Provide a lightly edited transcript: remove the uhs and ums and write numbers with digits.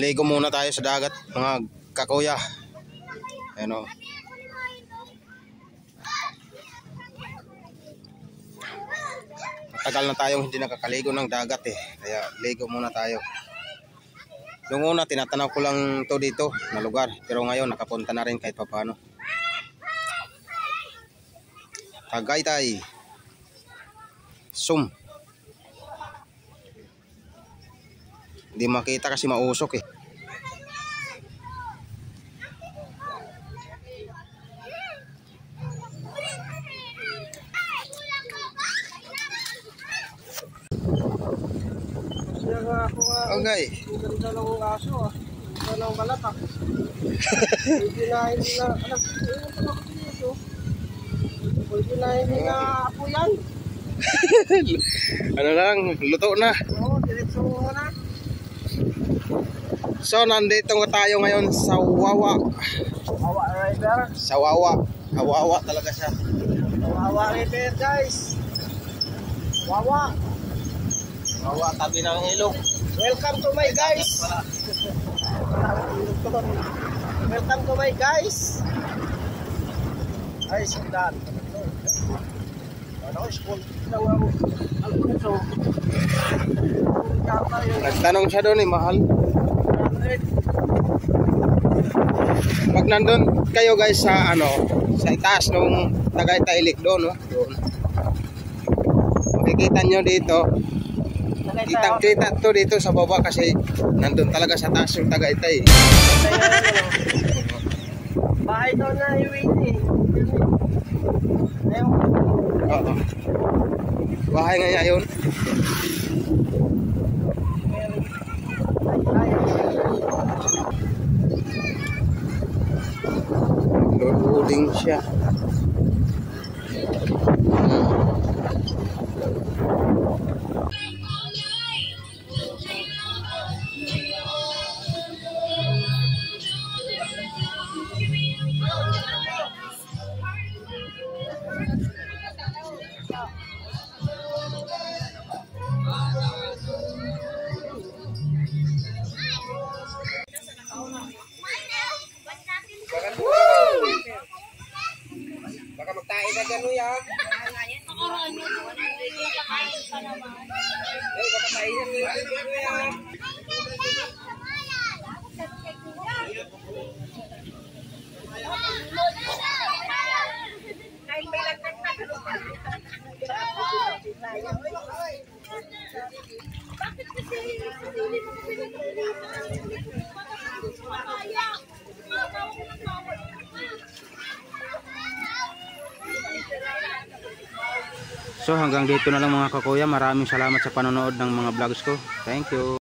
Ligo muna tayo sa dagat, mga kakuya. Ano? Tagal na tayong hindi nakakaligo ng dagat eh. Kaya ligo muna tayo. Noong una tinatanaw ko lang to dito na lugar, pero ngayon nakapunta na rin kahit paano. Tagaytay. Hindi makita kasi mausok eh. Okay. Ganda lang ang aso ah. Ganda lang ang balatak. Pwede na hindi na anak. Pwede na hindi na apo yan. Ano lang, luto na. Oo, diretso mo na. So nandito tayo ngayon sa Wawa. Wawa River. Sa Wawa. Wawa talaga siya. Wawa River guys. Wawa. Wawa, tabi ng ilog. Welcome to my guys. Welcome to my guys. Ay, sundan. Ano, school daw ako. Nagtanong siya doon eh, mahal. Pag nandun kayo guys sa ano, sa itaas nung Tagaytay Lake doon, no? Doon. Makikita nyo dito. Kitang-kita to dito sa baba kasi nandun talaga sa taas yung Tagaytay. Bahay daw na iwin eh. Oo. Bahay nga niya yun. Loading siya. Baka magtae ka dyan, Luya. Nakaraan nyo doon. Nakakain pa naman. Ay, baka tae ka dyan, Luya. Bakit kasi hindi mo pinag-kaya? So hanggang dito na lang mga kakuya. Maraming salamat sa panonood ng mga vlogs ko. Thank you.